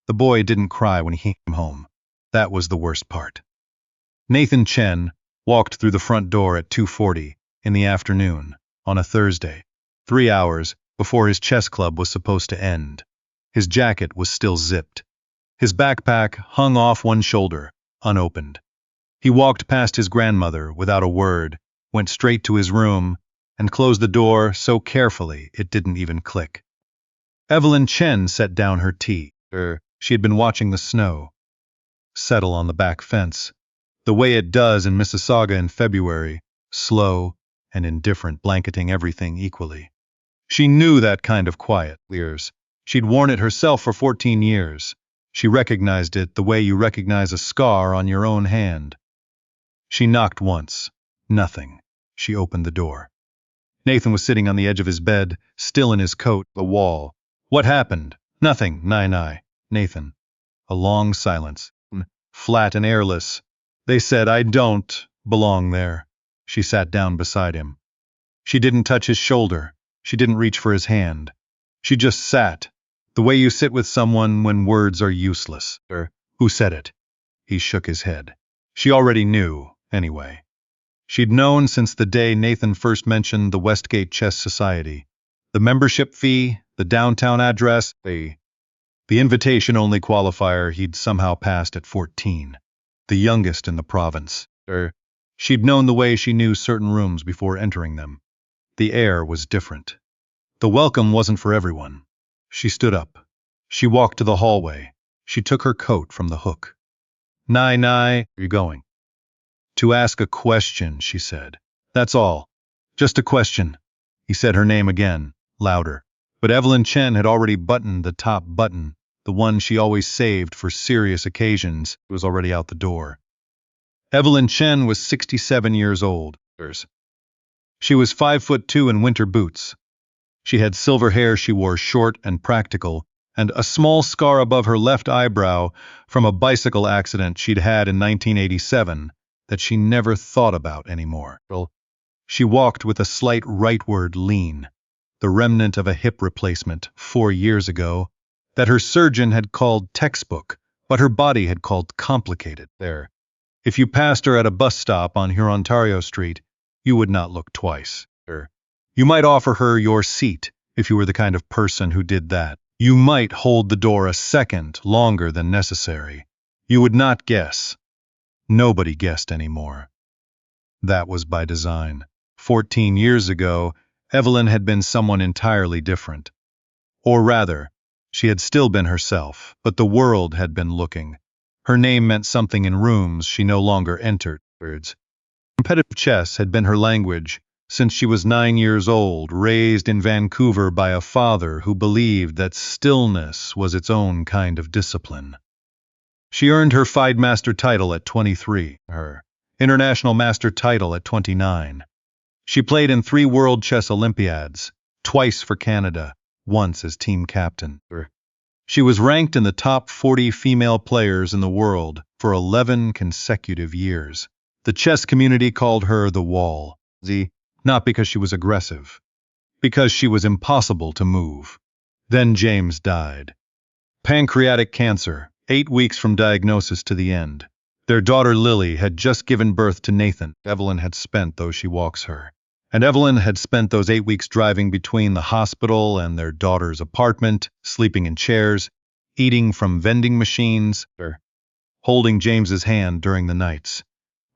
The boy didn't cry when he came home. That was the worst part. Nathan Chen walked through the front door at 2:40 in the afternoon on a Thursday, 3 hours before his chess club was supposed to end. His jacket was still zipped. His backpack hung off one shoulder, unopened. He walked past his grandmother without a word, went straight to his room, and closed the door so carefully it didn't even click. Evelyn Chen set down her tea. She had been watching the snow settle on the back fence, the way it does in Mississauga in February, slow and indifferent, blanketing everything equally. She knew that kind of quiet. She'd worn it herself for 14 years. She recognized it the way you recognize a scar on your own hand. She knocked once. Nothing. She opened the door. Nathan was sitting on the edge of his bed, still in his coat, the wall. What happened? Nothing, Nai. Nathan. A long silence. Flat and airless. They said I don't belong there. She sat down beside him. She didn't touch his shoulder. She didn't reach for his hand. She just sat, the way you sit with someone when words are useless. Who said it? He shook his head. She already knew, anyway. She'd known since the day Nathan first mentioned the Westgate Chess Society. The membership fee, the downtown address, the invitation-only qualifier he'd somehow passed at 14. The youngest in the province. She'd known the way she knew certain rooms before entering them. The air was different. The welcome wasn't for everyone. She stood up. She walked to the hallway. She took her coat from the hook. Nai, where are you going? To ask a question, she said. That's all. Just a question. He said her name again, louder. But Evelyn Chen had already buttoned the top button, the one she always saved for serious occasions. It was already out the door. Evelyn Chen was 67 years old. She was 5'2" in winter boots. She had silver hair she wore short and practical, and a small scar above her left eyebrow from a bicycle accident she'd had in 1987 that she never thought about anymore. She walked with a slight rightward lean, the remnant of a hip replacement 4 years ago that her surgeon had called textbook, but her body had called complicated. If you passed her at a bus stop on Hurontario Street, you would not look twice. You might offer her your seat if you were the kind of person who did that. You might hold the door a second longer than necessary. You would not guess. Nobody guessed anymore. That was by design. 14 years ago, Evelyn had been someone entirely different. Or rather, she had still been herself, but the world had been looking. Her name meant something in rooms she no longer entered. Competitive chess had been her language since she was 9 years old, raised in Vancouver by a father who believed that stillness was its own kind of discipline. She earned her FIDE Master title at 23, her International Master title at 29. She played in 3 World Chess Olympiads, twice for Canada, once as team captain. She was ranked in the top 40 female players in the world for 11 consecutive years. The chess community called her the Wall. Not because she was aggressive, because she was impossible to move. Then James died. Pancreatic cancer, 8 weeks from diagnosis to the end. Their daughter Lily had just given birth to Nathan. Evelyn had spent those she walks her. And Evelyn had spent those 8 weeks driving between the hospital and their daughter's apartment, sleeping in chairs, eating from vending machines, holding James's hand during the nights.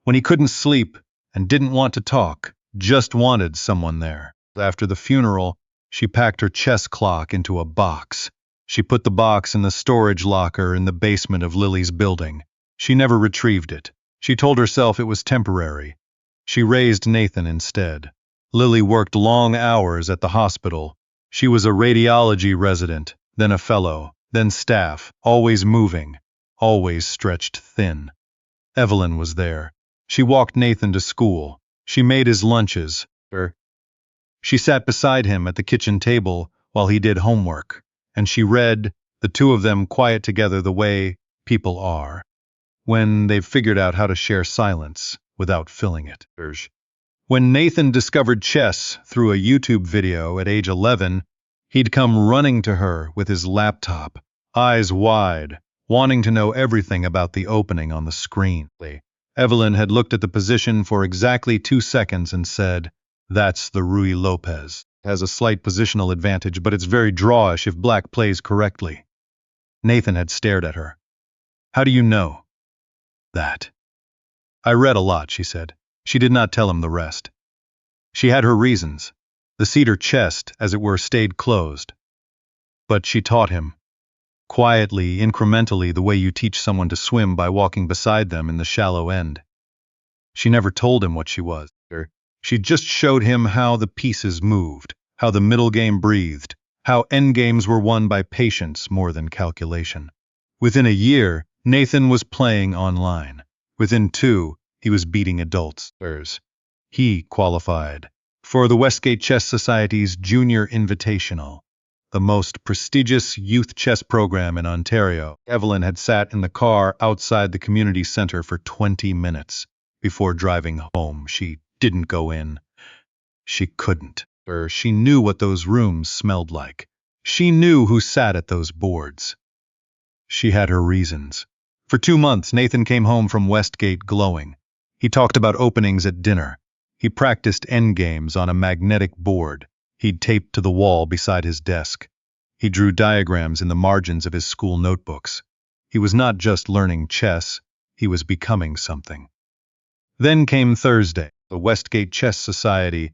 When he couldn't sleep and didn't want to talk, just wanted someone there. After the funeral, she packed her chess clock into a box. She put the box in the storage locker in the basement of Lily's building. She never retrieved it. She told herself it was temporary. She raised Nathan instead. Lily worked long hours at the hospital. She was a radiology resident, then a fellow, then staff, always moving, always stretched thin. Evelyn was there. She walked Nathan to school. She made his lunches. She sat beside him at the kitchen table while he did homework, and she read, the two of them quiet together the way people are, when they've figured out how to share silence without filling it. When Nathan discovered chess through a YouTube video at age 11, he'd come running to her with his laptop, eyes wide, wanting to know everything about the opening on the screen. Evelyn had looked at the position for exactly 2 seconds and said, "That's the Rui Lopez. Has a slight positional advantage, but it's very drawish if black plays correctly." Nathan had stared at her. "How do you know that?" "I read a lot," she said. She did not tell him the rest. She had her reasons. The cedar chest, as it were, stayed closed. But she taught him, quietly, incrementally, the way you teach someone to swim by walking beside them in the shallow end. She never told him what she was. She just showed him how the pieces moved, how the middle game breathed, how endgames were won by patience more than calculation. Within a year, Nathan was playing online. Within 2, he was beating adults. He qualified for the Westgate Chess Society's Junior Invitational, the most prestigious youth chess program in Ontario. Evelyn had sat in the car outside the community center for 20 minutes before driving home. She didn't go in. She couldn't. She knew what those rooms smelled like. She knew who sat at those boards. She had her reasons. For 2 months, Nathan came home from Westgate glowing. He talked about openings at dinner. He practiced endgames on a magnetic board he'd taped to the wall beside his desk. He drew diagrams in the margins of his school notebooks. He was not just learning chess, he was becoming something. Then came Thursday. The Westgate Chess Society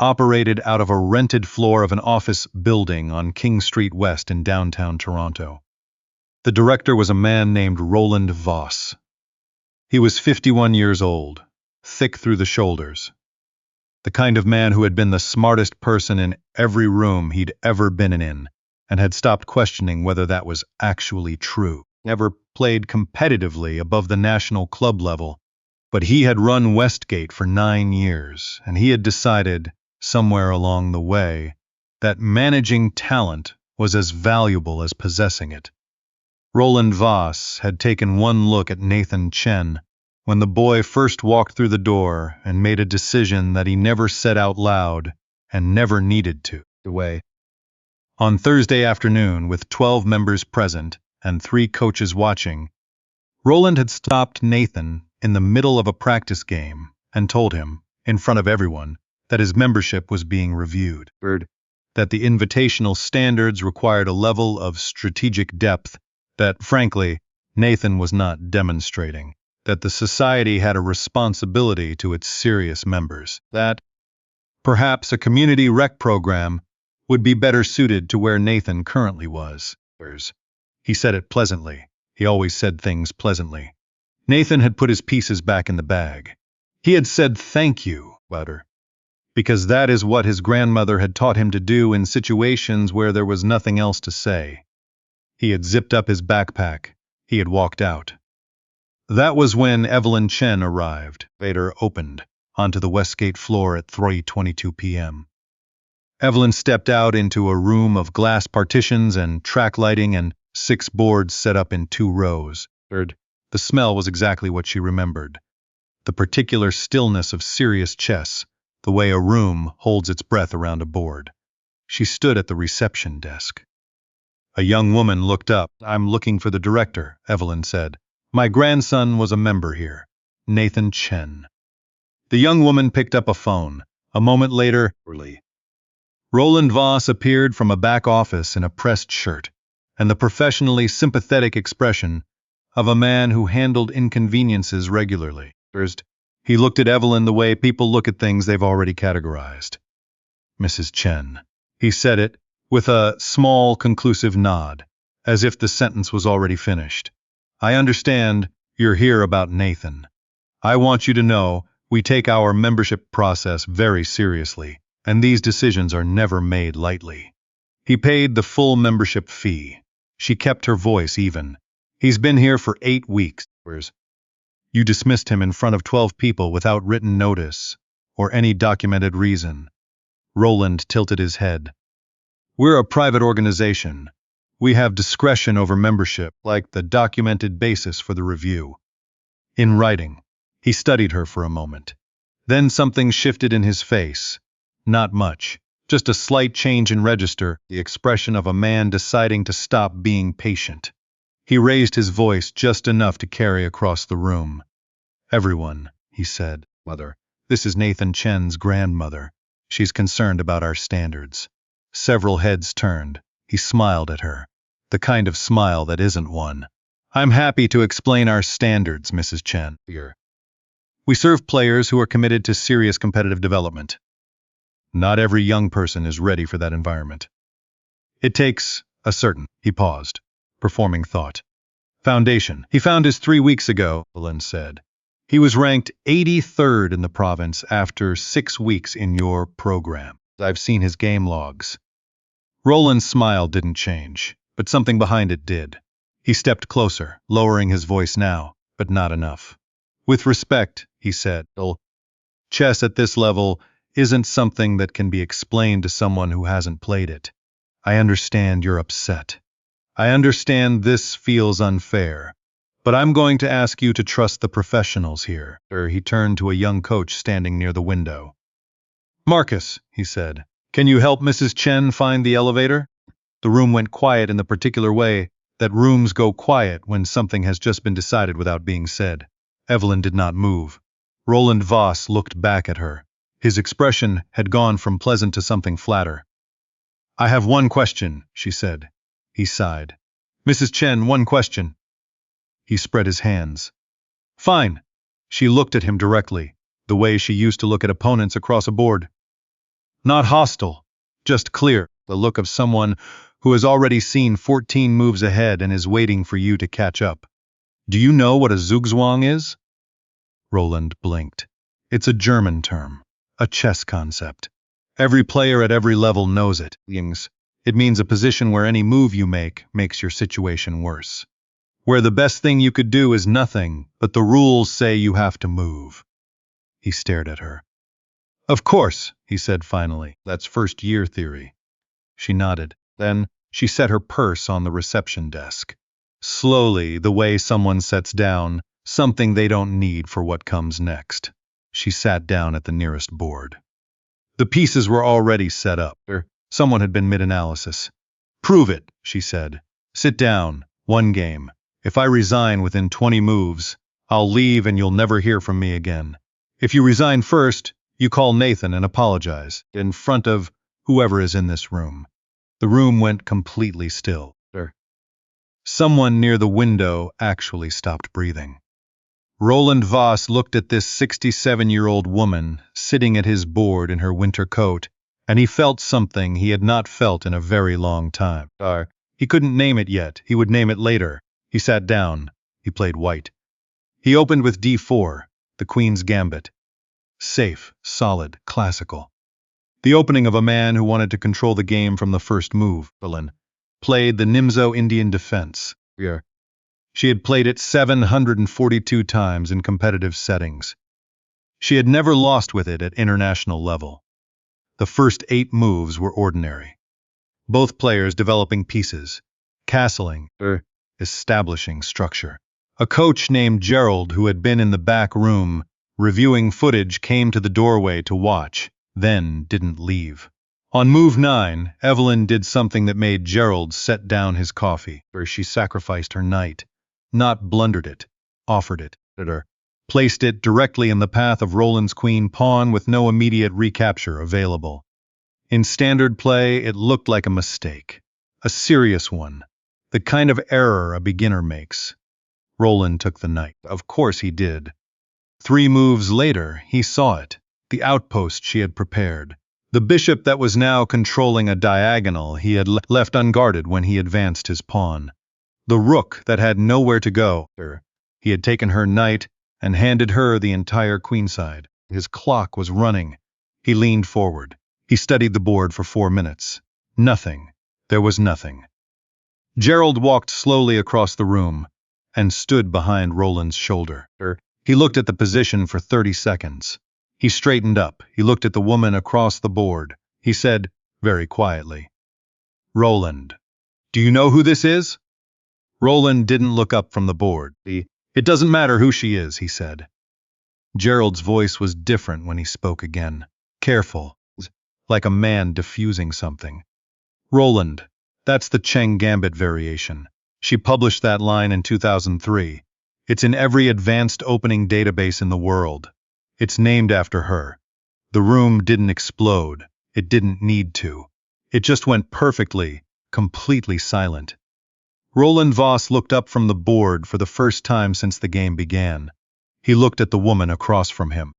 operated out of a rented floor of an office building on King Street West in downtown Toronto. The director was a man named Roland Voss. He was 51 years old, thick through the shoulders. The kind of man who had been the smartest person in every room he'd ever been in, and had stopped questioning whether that was actually true. Never played competitively above the national club level, but he had run Westgate for 9 years, and he had decided, somewhere along the way, that managing talent was as valuable as possessing it. Roland Voss had taken one look at Nathan Chen when the boy first walked through the door and made a decision that he never said out loud and never needed to. On Thursday afternoon, with 12 members present and 3 coaches watching, Roland had stopped Nathan in the middle of a practice game and told him, in front of everyone, that his membership was being reviewed, that the invitational standards required a level of strategic depth that, frankly, Nathan was not demonstrating, that the society had a responsibility to its serious members, that perhaps a community rec program would be better suited to where Nathan currently was. He said it pleasantly. He always said things pleasantly. Nathan had put his pieces back in the bag. He had said thank you, louder, because that is what his grandmother had taught him to do in situations where there was nothing else to say. He had zipped up his backpack. He had walked out. That was when Evelyn Chen arrived. Vader opened onto the Westgate floor at 3:22 p.m. Evelyn stepped out into a room of glass partitions and track lighting and 6 boards set up in 2 rows. The smell was exactly what she remembered. The particular stillness of serious chess, the way a room holds its breath around a board. She stood at the reception desk. A young woman looked up. "I'm looking for the director," Evelyn said. "My grandson was a member here, Nathan Chen." The young woman picked up a phone. A moment later, Roland Voss appeared from a back office in a pressed shirt and the professionally sympathetic expression of a man who handled inconveniences regularly. First, he looked at Evelyn the way people look at things they've already categorized. "Mrs. Chen." He said it with a small, conclusive nod, as if the sentence was already finished. "I understand you're here about Nathan. I want you to know we take our membership process very seriously, and these decisions are never made lightly." He paid the full membership fee. She kept her voice even. "He's been here for 8 weeks. You dismissed him in front of 12 people without written notice or any documented reason." Roland tilted his head. "We're a private organization. We have discretion over membership, like the documented basis for the review." In writing. He studied her for a moment. Then something shifted in his face. Not much, Just a slight change in register, the expression of a man deciding to stop being patient. He raised his voice just enough to carry across the room. "Everyone," he said, "Mother, this is Nathan Chen's grandmother. She's concerned about our standards." Several heads turned. He smiled at her. The kind of smile that isn't one. "I'm happy to explain our standards, Mrs. Chen. We serve players who are committed to serious competitive development. Not every young person is ready for that environment. It takes a certain," he paused, performing thought, "foundation." He found his 3 weeks ago, Evelyn said. He was ranked 83rd in the province after 6 weeks in your program. I've seen his game logs. Roland's smile didn't change, but something behind it did. He stepped closer, lowering his voice now, but not enough. "With respect," he said, "chess at this level isn't something that can be explained to someone who hasn't played it. I understand you're upset. I understand this feels unfair. But I'm going to ask you to trust the professionals here." He turned to a young coach standing near the window. "Marcus," he said, "can you help Mrs. Chen find the elevator?" The room went quiet in the particular way that rooms go quiet when something has just been decided without being said. Evelyn did not move. Roland Voss looked back at her. His expression had gone from pleasant to something flatter. "I have one question," she said. He sighed. "Mrs. Chen, one question." He spread his hands. "Fine." She looked at him directly, the way she used to look at opponents across a board. Not hostile, just clear, the look of someone who has already seen 14 moves ahead and is waiting for you to catch up. "Do you know what a zugzwang is?" Roland blinked. "It's a German term, a chess concept. Every player at every level knows it. It means a position where any move you make makes your situation worse. Where the best thing you could do is nothing, but the rules say you have to move." He stared at her. "Of course," he said finally, "that's first-year theory." She nodded. Then she set her purse on the reception desk. Slowly, the way someone sets down something they don't need for what comes next. She sat down at the nearest board. The pieces were already set up. Someone had been mid-analysis. "Prove it," she said. "Sit down. One game. If I resign within 20 moves, I'll leave and you'll never hear from me again. If you resign first, you call Nathan and apologize in front of whoever is in this room." The room went completely still. Someone near the window actually stopped breathing. Roland Voss looked at this 67-year-old woman sitting at his board in her winter coat, and he felt something he had not felt in a very long time. He couldn't name it yet. He would name it later. He sat down. He played white. He opened with d4, the Queen's Gambit. Safe, solid, classical. The opening of a man who wanted to control the game from the first move. Evelyn played the Nimzo Indian defense. She had played it 742 times in competitive settings. She had never lost with it at international level. The first 8 moves were ordinary. Both players developing pieces, castling, establishing structure. A coach named Gerald, who had been in the back room reviewing footage, came to the doorway to watch, then didn't leave. On move 9, Evelyn did something that made Gerald set down his coffee, where she sacrificed her knight. Not blundered it, offered it, placed it directly in the path of Roland's queen pawn with no immediate recapture available. In standard play, it looked like a mistake, a serious one, the kind of error a beginner makes. Roland took the knight. Of course he did. 3 moves later, he saw it, the outpost she had prepared. The bishop that was now controlling a diagonal he had left unguarded when he advanced his pawn. The rook that had nowhere to go. He had taken her knight and handed her the entire queenside. His clock was running. He leaned forward. He studied the board for 4 minutes. Nothing. There was nothing. Gerald walked slowly across the room and stood behind Roland's shoulder. He looked at the position for 30 seconds. He straightened up. He looked at the woman across the board. He said, very quietly, "Roland, do you know who this is?" Roland didn't look up from the board. "It doesn't matter who she is," he said. Gerald's voice was different when he spoke again. Careful. like a man diffusing something. Roland, that's the Cheng Gambit variation. She published that line in 2003. It's in every advanced opening database in the world. It's named after her. The room didn't explode. It didn't need to. It just went perfectly, completely silent. Roland Voss looked up from the board for the first time since the game began. He looked at the woman across from him.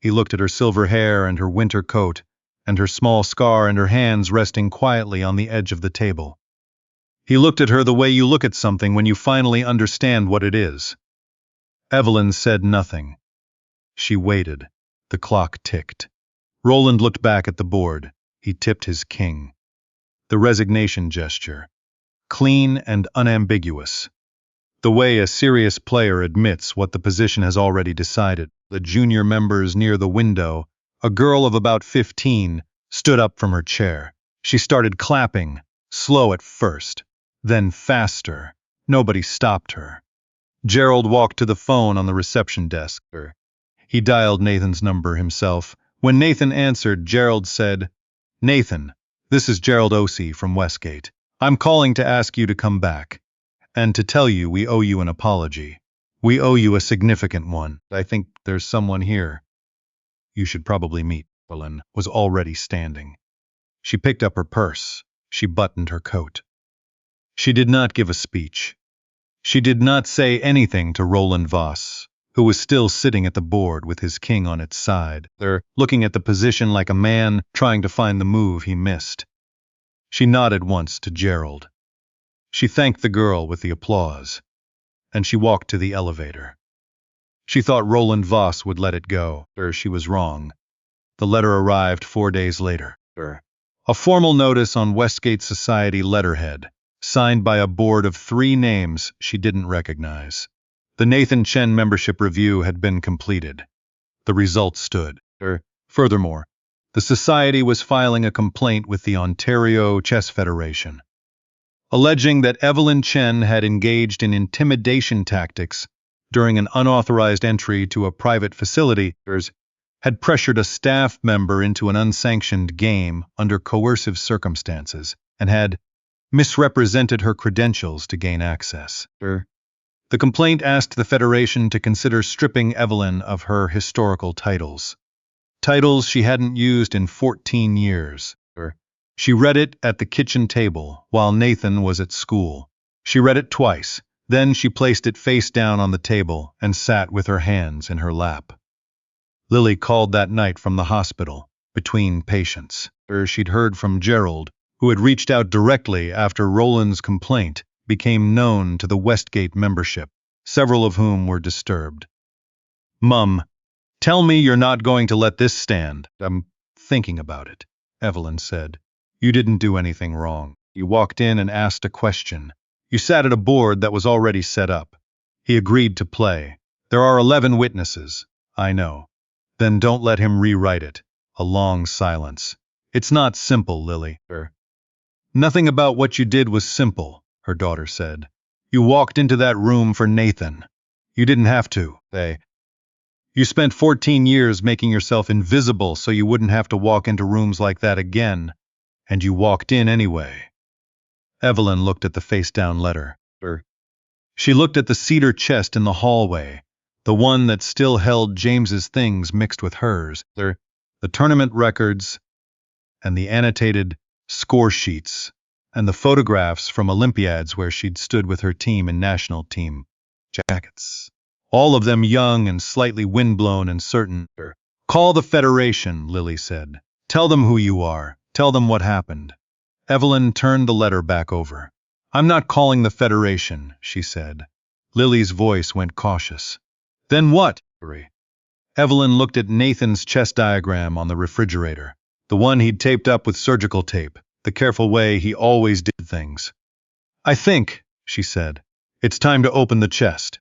He looked at her silver hair and her winter coat, and her small scar and her hands resting quietly on the edge of the table. He looked at her the way you look at something when you finally understand what it is. Evelyn said nothing. She waited. The clock ticked. Roland looked back at the board. He tipped his king. The resignation gesture. Clean and unambiguous. The way a serious player admits what the position has already decided. The junior members near the window, a girl of about 15, stood up from her chair. She started clapping, slow at first, then faster. Nobody stopped her. Gerald walked to the phone on the reception desk. He dialed Nathan's number himself. When Nathan answered, Gerald said, "Nathan, this is Gerald Osei from Westgate. I'm calling to ask you to come back, and to tell you we owe you an apology. We owe you a significant one. I think there's someone here you should probably meet." Evelyn was already standing. She picked up her purse. She buttoned her coat. She did not give a speech. She did not say anything to Roland Voss, who was still sitting at the board with his king on its side, there looking at the position like a man trying to find the move he missed. She nodded once to Gerald. She thanked the girl with the applause, and she walked to the elevator. She thought Roland Voss would let it go. She was wrong. The letter arrived 4 days later. A formal notice on Westgate Society letterhead, signed by a board of 3 names she didn't recognize. The Nathan Chen membership review had been completed. The results stood. Furthermore, the society was filing a complaint with the Ontario Chess Federation, alleging that Evelyn Chen had engaged in intimidation tactics during an unauthorized entry to a private facility, had pressured a staff member into an unsanctioned game under coercive circumstances, and had misrepresented her credentials to gain access. The complaint asked the Federation to consider stripping Evelyn of her historical titles. Titles she hadn't used in 14 years. She read it at the kitchen table while Nathan was at school. She read it twice, then she placed it face down on the table and sat with her hands in her lap. Lily called that night from the hospital, between patients. She'd heard from Gerald, who had reached out directly after Roland's complaint became known to the Westgate membership, several of whom were disturbed. "Mum, tell me you're not going to let this stand." "I'm thinking about it," Evelyn said. "You didn't do anything wrong. You walked in and asked a question. You sat at a board that was already set up. He agreed to play. There are 11 witnesses. I know. Then don't let him rewrite it." A long silence. "It's not simple, Lily." "Nothing about what you did was simple," her daughter said. "You walked into that room for Nathan. You didn't have to. You spent 14 years making yourself invisible so you wouldn't have to walk into rooms like that again. And you walked in anyway." Evelyn looked at the face-down letter. She looked at the cedar chest in the hallway, the one that still held James's things mixed with hers, the tournament records, and the annotated score sheets, and the photographs from Olympiads where she'd stood with her team in national team jackets. All of them young and slightly windblown and certain. "Call the Federation," Lily said. "Tell them who you are. Tell them what happened." Evelyn turned the letter back over. "I'm not calling the Federation," she said. Lily's voice went cautious. "Then what?" Evelyn looked at Nathan's chess diagram on the refrigerator, the one he'd taped up with surgical tape, the careful way he always did things. "I think," she said, "it's time to open the chest."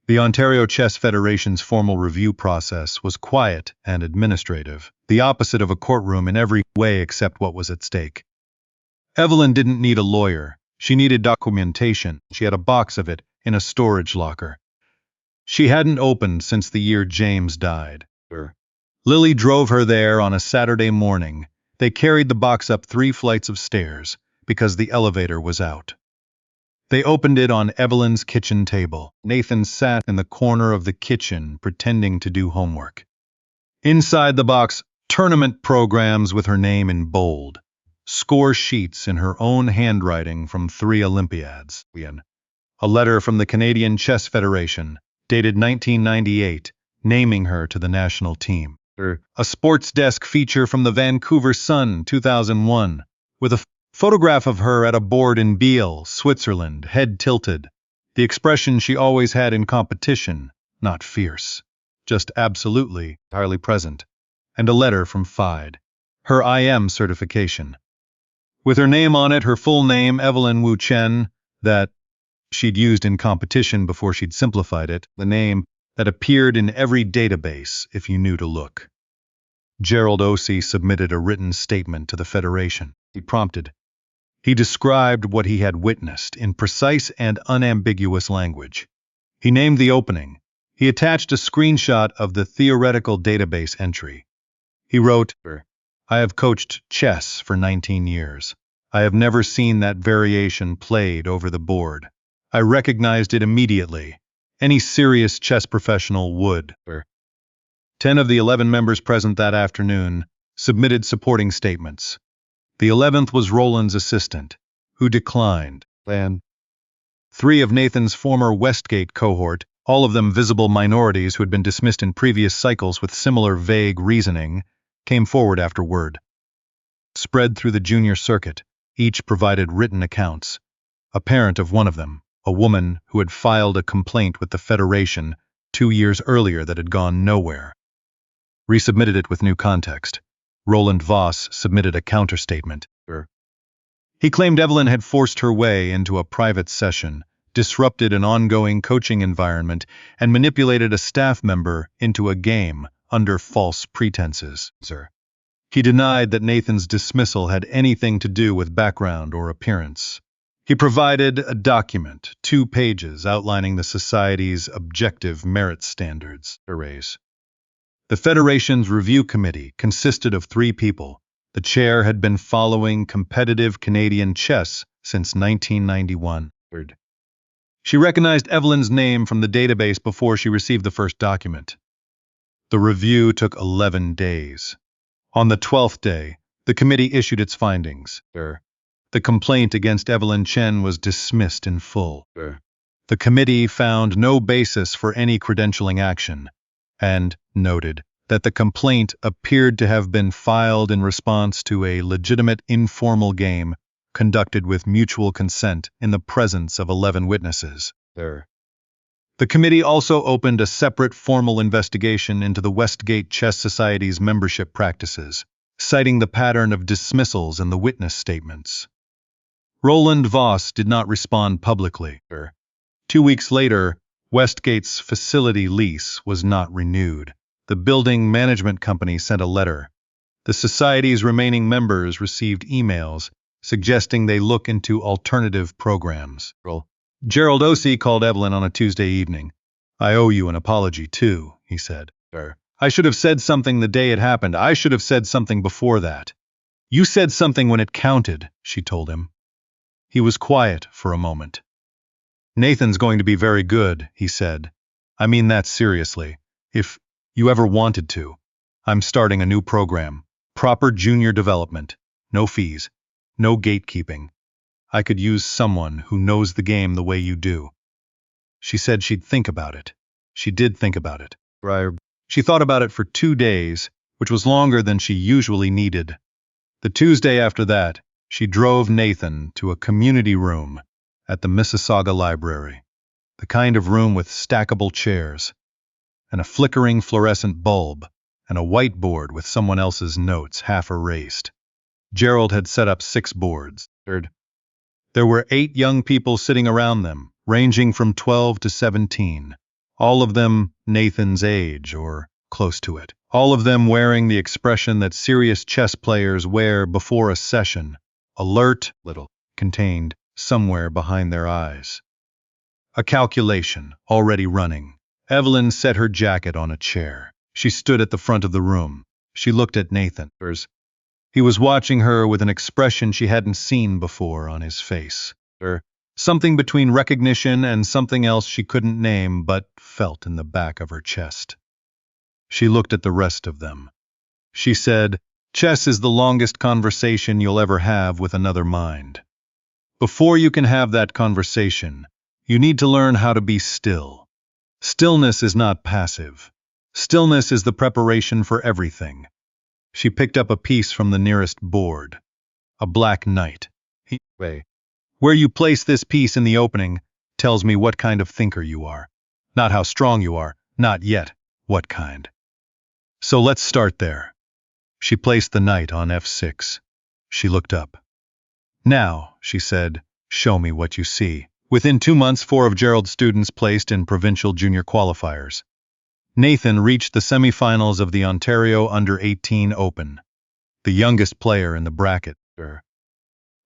The Ontario Chess Federation's formal review process was quiet and administrative, the opposite of a courtroom in every way except what was at stake. Evelyn didn't need a lawyer. She needed documentation. She had a box of it in a storage locker. She hadn't opened since the year James died. Lily drove her there on a Saturday morning. They carried the box up 3 flights of stairs because the elevator was out. They opened it on Evelyn's kitchen table. Nathan sat in the corner of the kitchen pretending to do homework. Inside the box, tournament programs with her name in bold. Score sheets in her own handwriting from 3 Olympiads. A letter from the Canadian Chess Federation, dated 1998, naming her to the national team. A sports desk feature from the Vancouver Sun, 2001, with a photograph of her at a board in Biel, Switzerland, head tilted. The expression she always had in competition, not fierce, just absolutely, entirely present. And a letter from Fide, her IM certification. With her name on it, her full name, Evelyn Wu Chen, that she'd used in competition before she'd simplified it, the name that appeared in every database if you knew to look. Gerald Ossie submitted a written statement to the Federation. He prompted. He described what he had witnessed in precise and unambiguous language. He named the opening. He attached a screenshot of the theoretical database entry. He wrote, I have coached chess for 19 years. I have never seen that variation played over the board. I recognized it immediately. Any serious chess professional would. 10 of the 11 members present that afternoon submitted supporting statements. The 11th was Roland's assistant, who declined. 3 of Nathan's former Westgate cohort, all of them visible minorities who had been dismissed in previous cycles with similar vague reasoning, came forward afterward. Spread through the junior circuit, each provided written accounts. A parent of one of them, a woman who had filed a complaint with the Federation 2 years earlier that had gone nowhere, resubmitted it with new context. Roland Voss submitted a counterstatement. He claimed Evelyn had forced her way into a private session, disrupted an ongoing coaching environment, and manipulated a staff member into a game under false pretenses. He denied that Nathan's dismissal had anything to do with background or appearance. He provided a document, 2 pages, outlining the Society's objective merit standards. The Federation's review committee consisted of 3 people. The chair had been following competitive Canadian chess since 1991. She recognized Evelyn's name from the database before she received the first document. The review took 11 days. On the 12th day, the committee issued its findings. The complaint against Evelyn Chen was dismissed in full. The committee found no basis for any credentialing action, and noted that the complaint appeared to have been filed in response to a legitimate informal game conducted with mutual consent in the presence of 11 witnesses. The committee also opened a separate formal investigation into the Westgate Chess Society's membership practices, citing the pattern of dismissals in the witness statements. Roland Voss did not respond publicly. 2 weeks later, Westgate's facility lease was not renewed. The building management company sent a letter. The Society's remaining members received emails suggesting they look into alternative programs. Gerald Ossie called Evelyn on a Tuesday evening. I owe you an apology, too, he said. I should have said something the day it happened. I should have said something before that. You said something when it counted, she told him. He was quiet for a moment. Nathan's going to be very good, he said. I mean that seriously. If you ever wanted to. I'm starting a new program. Proper junior development. No fees. No gatekeeping. I could use someone who knows the game the way you do. She said she'd think about it. She did think about it. She thought about it for 2 days, which was longer than she usually needed. The Tuesday after that, she drove Nathan to a community room at the Mississauga Library, the kind of room with stackable chairs, and a flickering fluorescent bulb, and a whiteboard with someone else's notes half erased. Gerald had set up 6 boards. There were 8 young people sitting around them, ranging from 12 to 17, all of them Nathan's age or close to it, all of them wearing the expression that serious chess players wear before a session, alert, little, contained somewhere behind their eyes. A calculation already running. Evelyn set her jacket on a chair. She stood at the front of the room. She looked at Nathan. He was watching her with an expression she hadn't seen before on his face. Something between recognition and something else she couldn't name but felt in the back of her chest. She looked at the rest of them. She said, "Chess is the longest conversation you'll ever have with another mind. Before you can have that conversation, you need to learn how to be still. Stillness is not passive. Stillness is the preparation for everything." She picked up a piece from the nearest board. A black knight. Where you place this piece in the opening tells me what kind of thinker you are. Not how strong you are, not yet, what kind. So let's start there. She placed the knight on f6. She looked up. "Now," she said, "show me what you see." Within 2 months, 4 of Gerald's students placed in provincial junior qualifiers. Nathan reached the semifinals of the Ontario Under-18 Open, the youngest player in the bracket.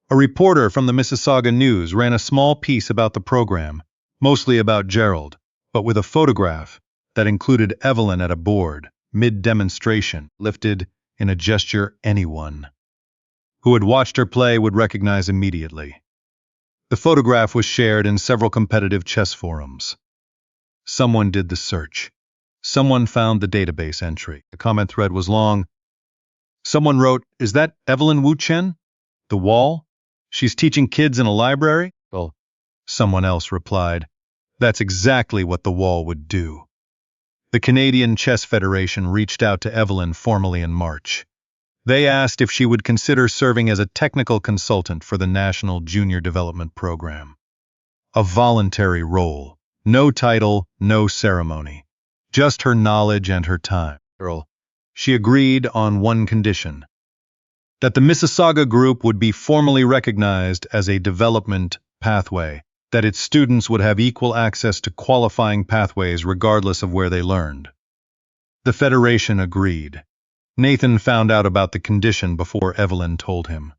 A reporter from the Mississauga News ran a small piece about the program, mostly about Gerald, but with a photograph that included Evelyn at a board, mid-demonstration, lifted in a gesture anyone who had watched her play would recognize immediately. The photograph was shared in several competitive chess forums. Someone did the search. Someone found the database entry. The comment thread was long. Someone wrote, "Is that Evelyn Wu Chen? The wall? She's teaching kids in a library?" Well, someone else replied, "That's exactly what the wall would do." The Canadian Chess Federation reached out to Evelyn formally in March. They asked if she would consider serving as a technical consultant for the National Junior Development Program. A voluntary role. No title, no ceremony. Just her knowledge and her time. She agreed on one condition: that the Mississauga group would be formally recognized as a development pathway, that its students would have equal access to qualifying pathways regardless of where they learned. The Federation agreed. Nathan found out about the condition before Evelyn told him.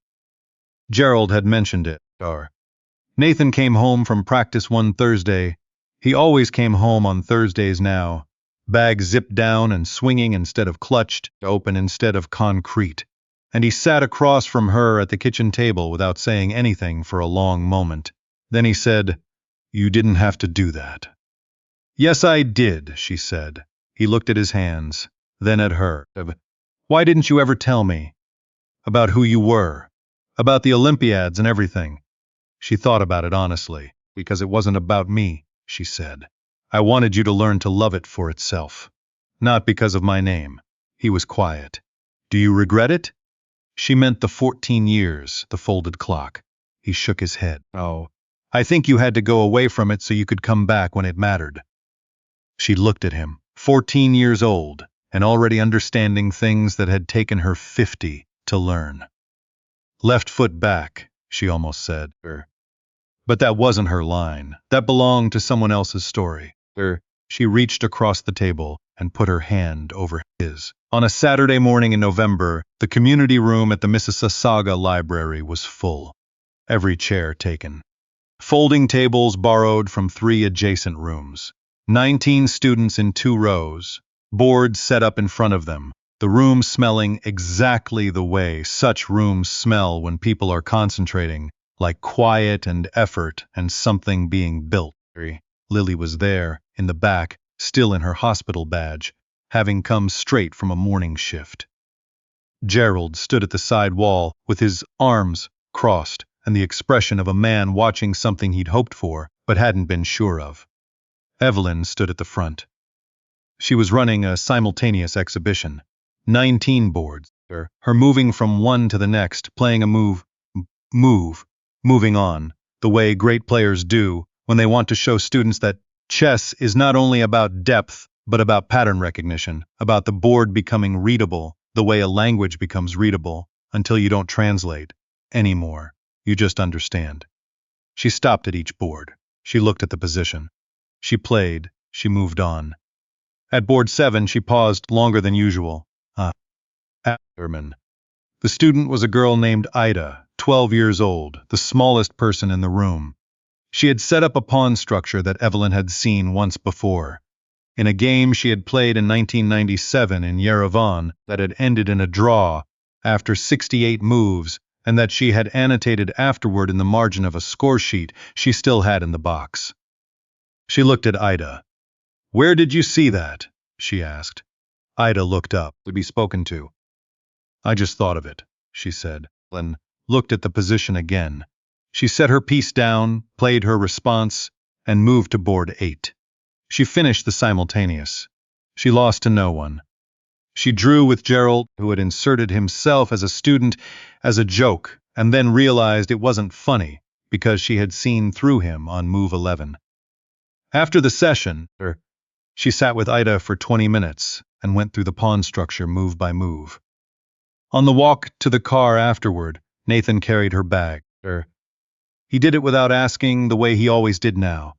Gerald had mentioned it. Nathan came home from practice one Thursday. He always came home on Thursdays now. Bag zipped down and swinging instead of clutched, open instead of concrete. And he sat across from her at the kitchen table without saying anything for a long moment. Then he said, "You didn't have to do that." "Yes, I did," she said. He looked at his hands, then at her. "Why didn't you ever tell me? About who you were? About the Olympiads and everything?" She thought about it honestly. "Because it wasn't about me," she said. "I wanted you to learn to love it for itself. Not because of my name." He was quiet. "Do you regret it?" She meant the 14 years, the folded clock. He shook his head. "Oh, I think you had to go away from it so you could come back when it mattered." She looked at him, 14 years old, and already understanding things that had taken her 50 to learn. "Left foot back," she almost said. But that wasn't her line. That belonged to someone else's story. She reached across the table and put her hand over his. On a Saturday morning in November, the community room at the Mississauga Library was full. Every chair taken. Folding tables borrowed from 3 adjacent rooms. 19 students in 2 rows. Boards set up in front of them. The room smelling exactly the way such rooms smell when people are concentrating, like quiet and effort and something being built. Lily was there, in the back, still in her hospital badge, having come straight from a morning shift. Gerald stood at the side wall, with his arms crossed, and the expression of a man watching something he'd hoped for, but hadn't been sure of. Evelyn stood at the front. She was running a simultaneous exhibition. 19 boards. Her moving from one to the next, playing a moving on, the way great players do when they want to show students that chess is not only about depth, but about pattern recognition, about the board becoming readable, the way a language becomes readable, until you don't translate anymore. You just understand. She stopped at each board. She looked at the position. She played. She moved on. At board 7, she paused longer than usual. Herman. The student was a girl named Ida, 12 years old, the smallest person in the room. She had set up a pawn structure that Evelyn had seen once before. in a game she had played in 1997 in Yerevan that had ended in a draw after 68 moves, and that she had annotated afterward in the margin of a score sheet she still had in the box. She looked at Ida. "Where did you see that?" she asked. Ida looked up to be spoken to. "I just thought of it," she said, and looked at the position again. She set her piece down, played her response, and moved to board 8. She finished the simultaneous. She lost to no one. She drew with Gerald, who had inserted himself as a student as a joke, and then realized it wasn't funny because she had seen through him on move 11. After the session, she sat with Ida for 20 minutes and went through the pawn structure move by move. On the walk to the car afterward, Nathan carried her bag. He did it without asking, the way he always did now.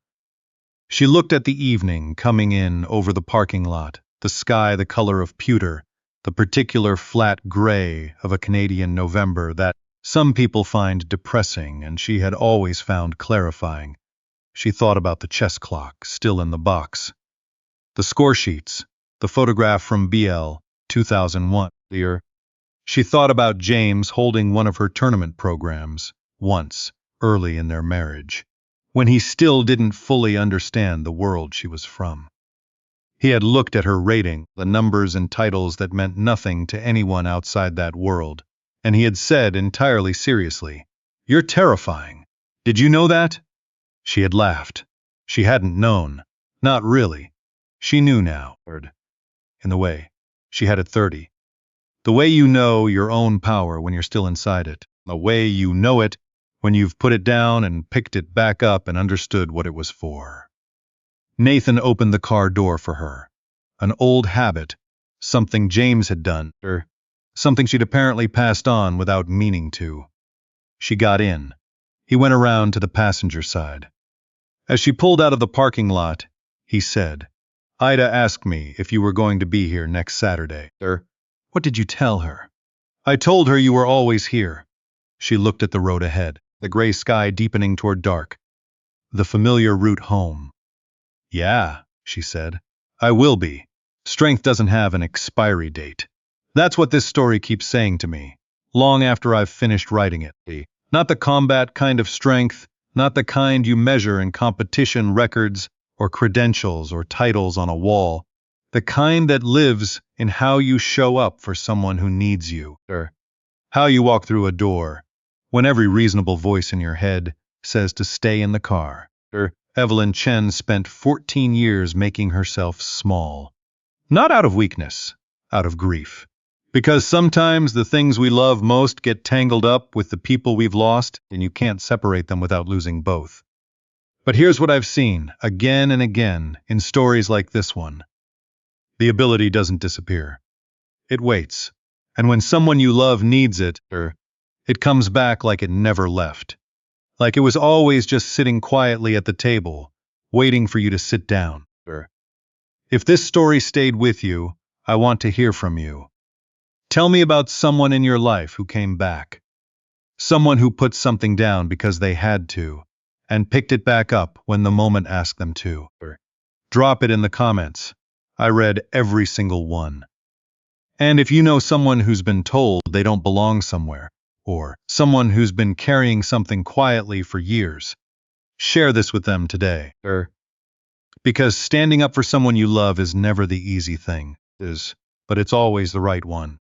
She looked at the evening coming in over the parking lot, the sky the color of pewter, the particular flat gray of a Canadian November that some people find depressing and she had always found clarifying. She thought about the chess clock still in the box, the score sheets, the photograph from BL 2001. She thought about James holding one of her tournament programs, once, early in their marriage, when he still didn't fully understand the world she was from. He had looked at her rating, the numbers and titles that meant nothing to anyone outside that world, and he had said entirely seriously, "You're terrifying. Did you know that?" She had laughed. She hadn't known. Not really. She knew now. In the way. She had at 30. The way you know your own power when you're still inside it. The way you know it when you've put it down and picked it back up and understood what it was for. Nathan opened the car door for her. An old habit, something James had done, or something she'd apparently passed on without meaning to. She got in. He went around to the passenger side. As she pulled out of the parking lot, he said, "Ida asked me if you were going to be here next Saturday." "What did you tell her?" "I told her you were always here." She looked at the road ahead, the gray sky deepening toward dark. The familiar route home. "Yeah," she said, "I will be. Strength doesn't have an expiry date. That's what this story keeps saying to me, long after I've finished writing it. Not the combat kind of strength, not the kind you measure in competition records or credentials or titles on a wall, the kind that lives in how you show up for someone who needs you, or how you walk through a door when every reasonable voice in your head says to stay in the car." Evelyn Chen spent 14 years making herself small. Not out of weakness, out of grief. Because sometimes the things we love most get tangled up with the people we've lost, and you can't separate them without losing both. But here's what I've seen, again and again, in stories like this one. The ability doesn't disappear. It waits. And when someone you love needs it, it comes back like it never left. Like it was always just sitting quietly at the table, waiting for you to sit down. If this story stayed with you, I want to hear from you. Tell me about someone in your life who came back. Someone who put something down because they had to, and picked it back up when the moment asked them to. Drop it in the comments. I read every single one. And if you know someone who's been told they don't belong somewhere, or someone who's been carrying something quietly for years, share this with them today. Because standing up for someone you love is never the easy thing, but it's always the right one.